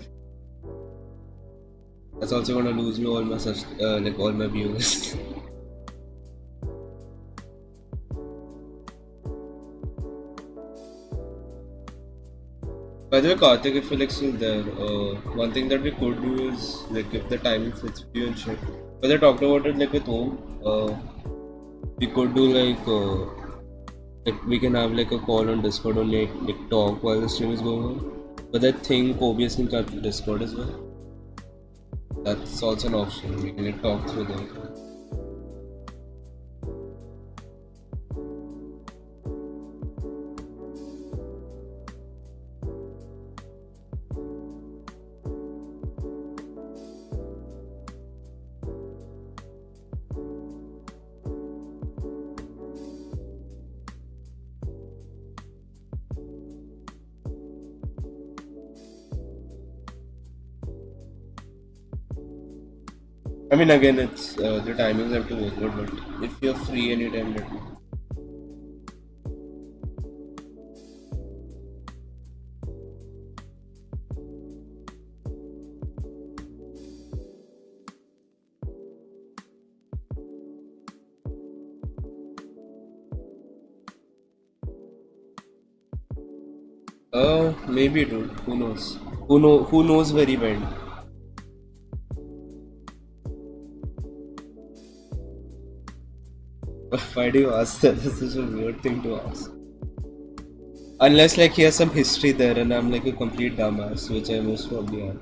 That's also gonna lose me all my like all my viewers. By the way, Karthik, if you're like still there, one thing that we could do is like if the timing fits with you and shit. But I talked about it like with home. We could do like we can have like a call on Discord or like talk while the stream is going on. But I think OBS can cut Discord as well. That's also an option. We can like talk through there. I mean, again, it's the timings have to work out, but if you're free anytime, let me know. Maybe, dude. Who knows? Who knows where he went? Why do you ask that? This is a weird thing to ask. Unless like he has some history there, and I'm like a complete dumbass, which I most probably am.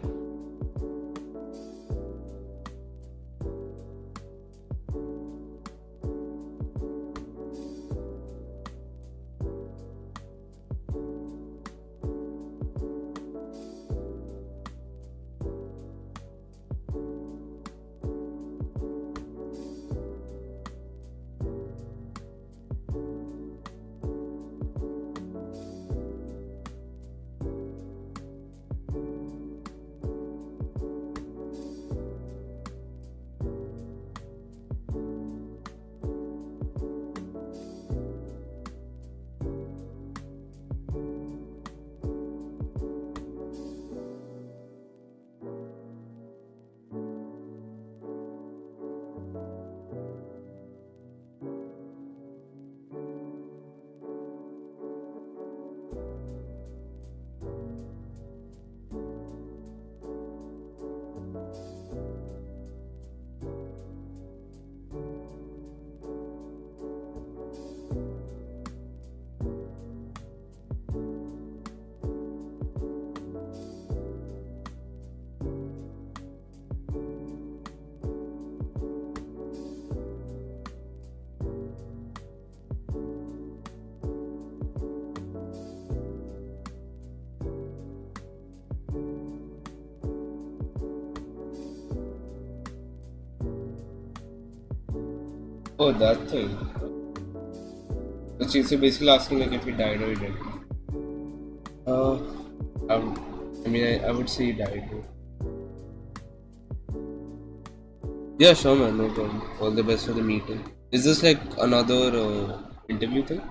Oh, that thing. So she's basically asking like if he died or he didn't. Uh, I would say he died. Yeah, sure, man. No problem. All the best for the meeting. Is this like another interview thing?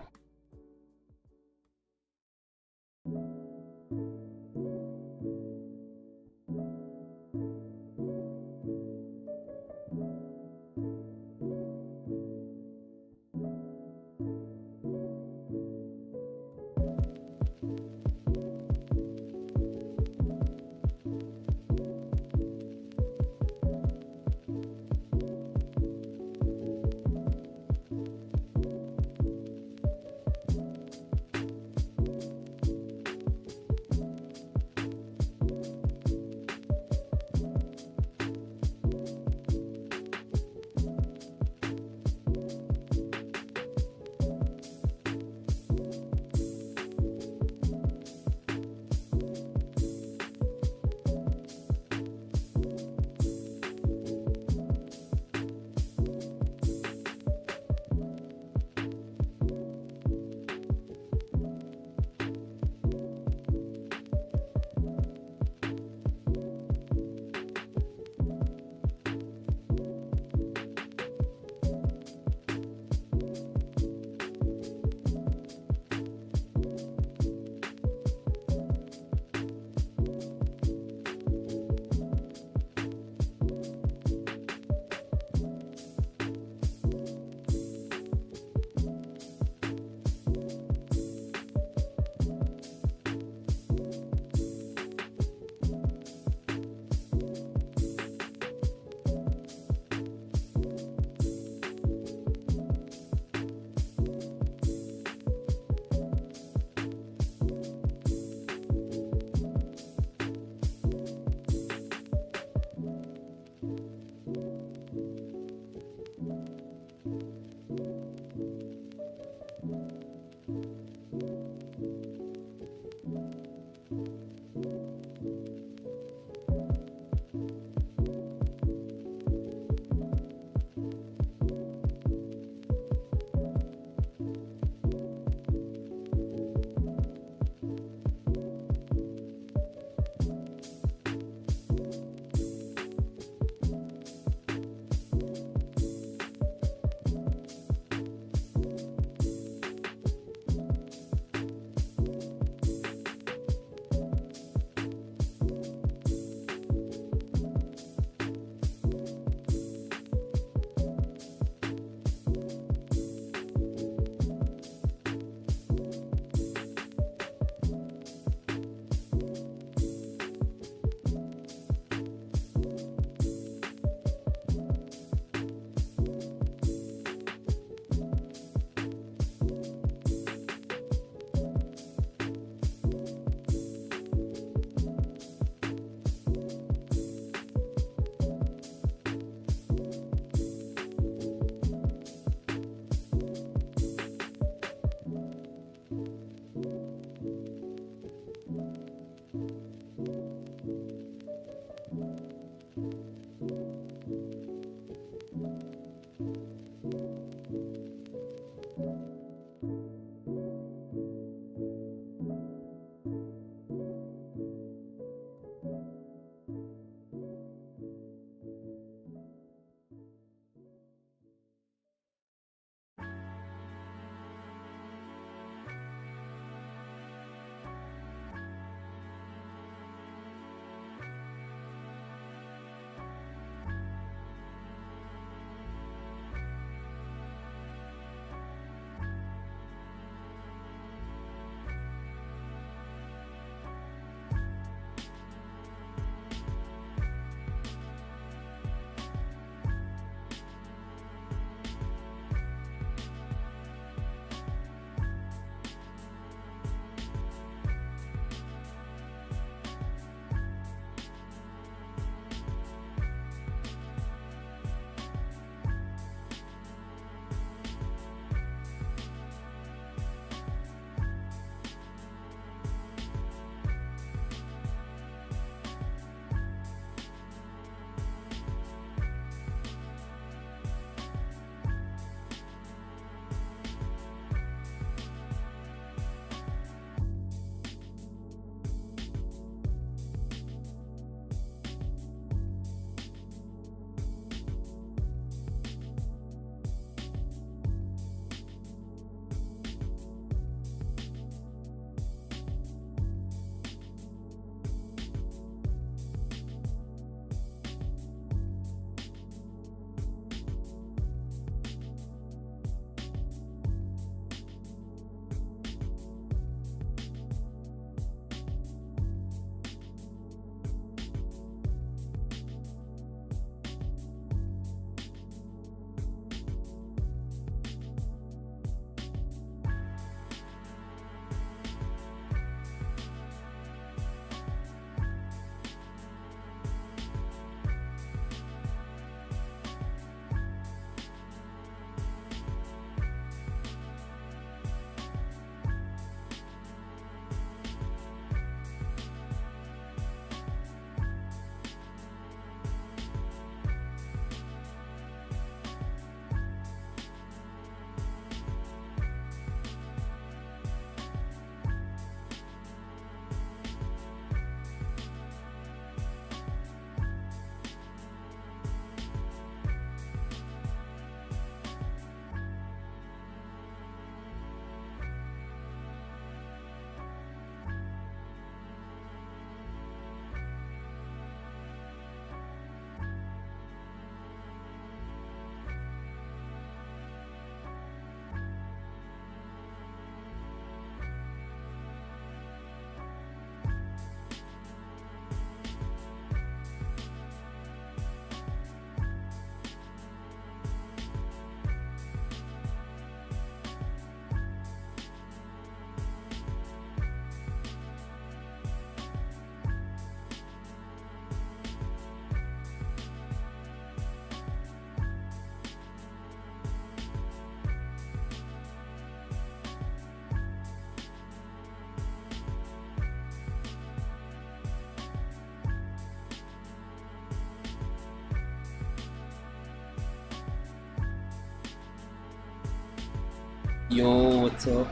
Yo, what's up?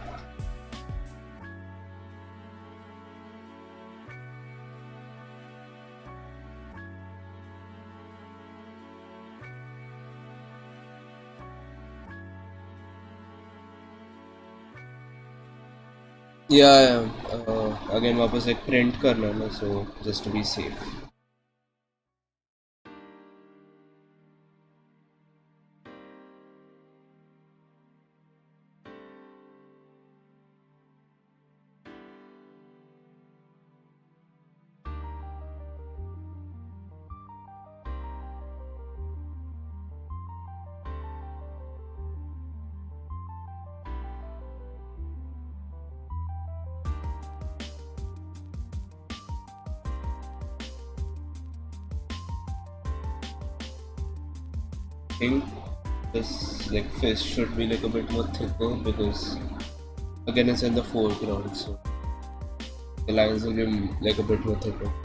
Again वापस एक print करना है ना, so just to be safe. I think this like fish should be like a bit more thicker because again it's in the foreground, so the lines will be like a bit more thicker.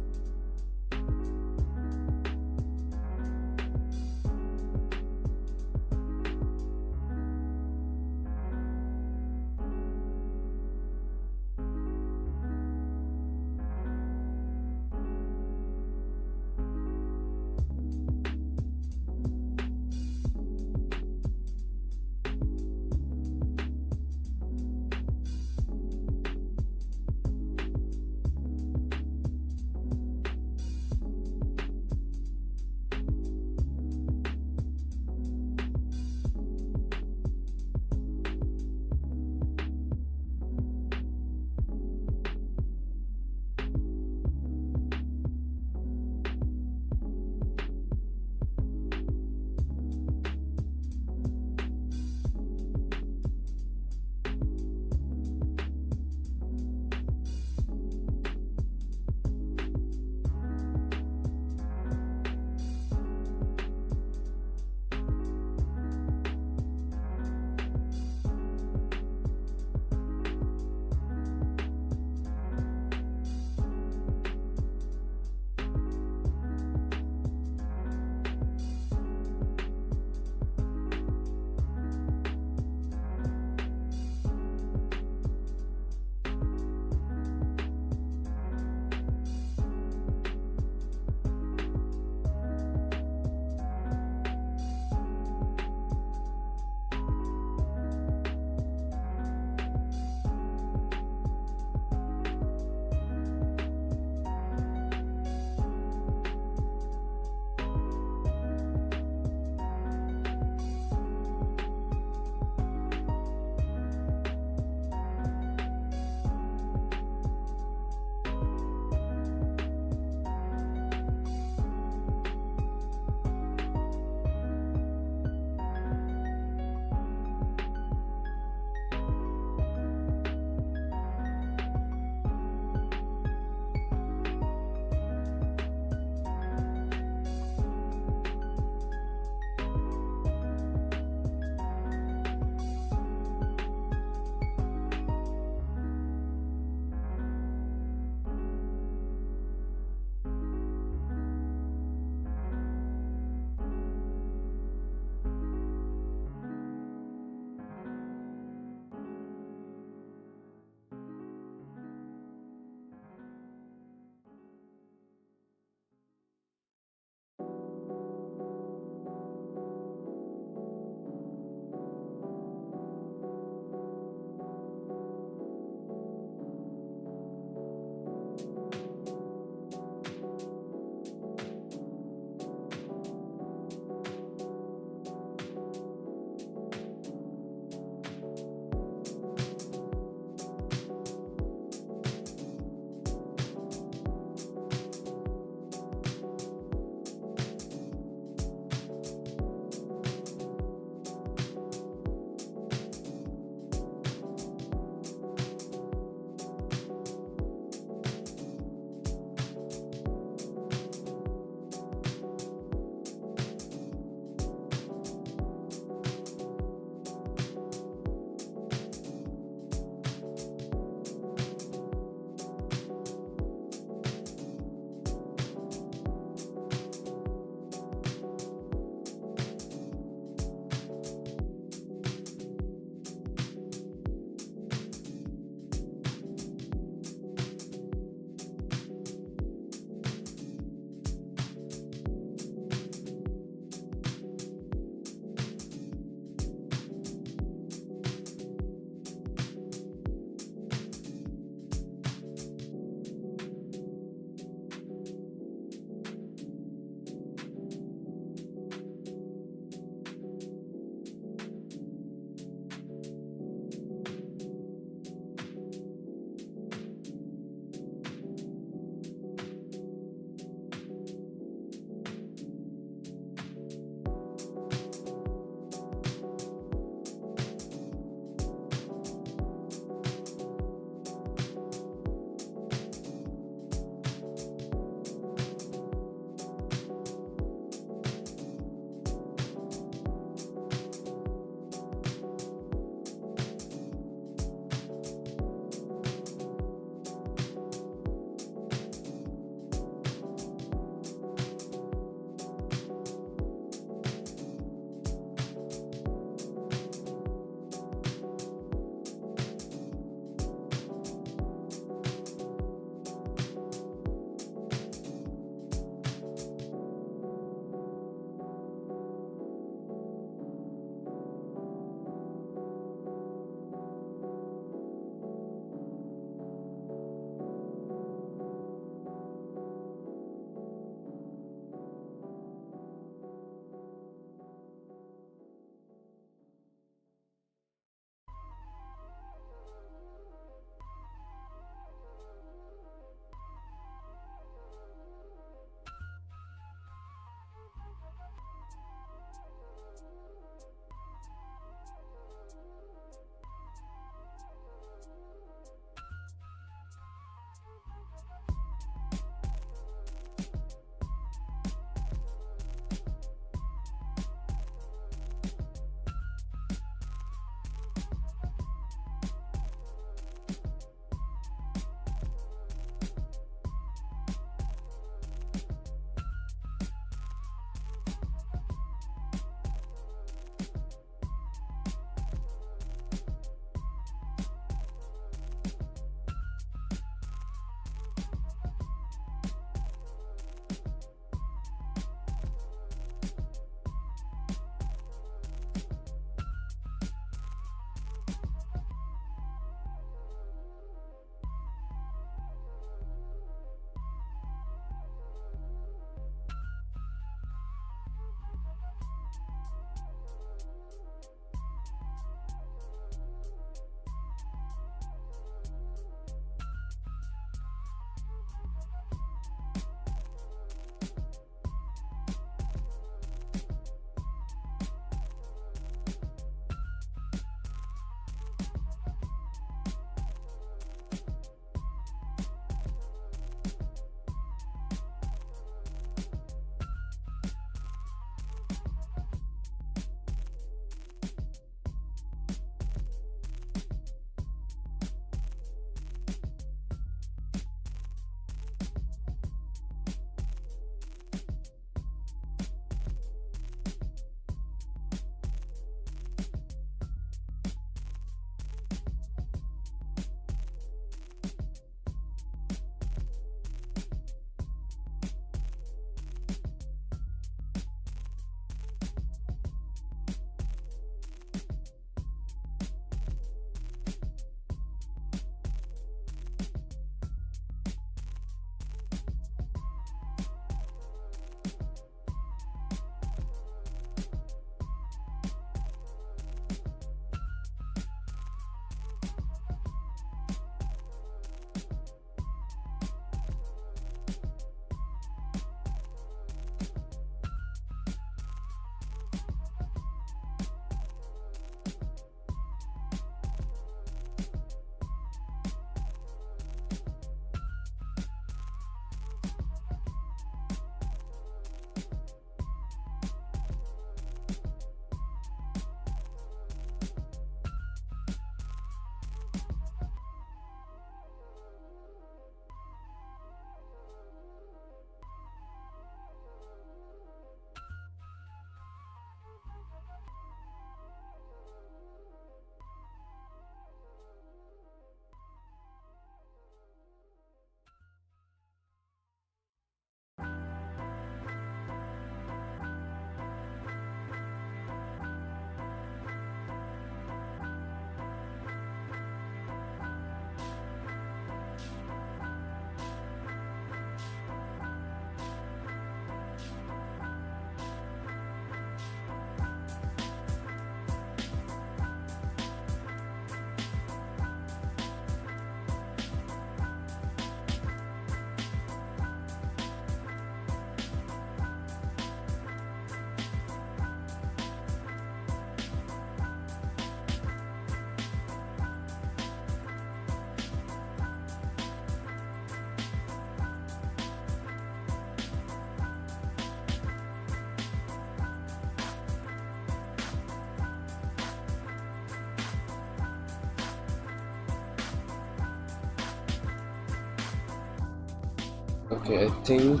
Okay, I think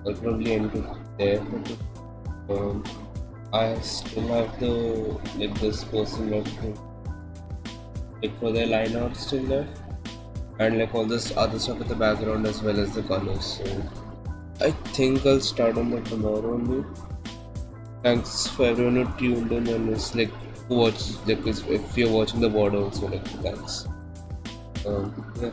I'll probably end it there. Um, I still have the like this person left to like for their line art still left, and like all this other stuff in the background as well as the colors. So I think I'll start on that tomorrow only. Thanks for everyone who tuned in and is like who watch like if you're watching the board also like thanks. Yeah.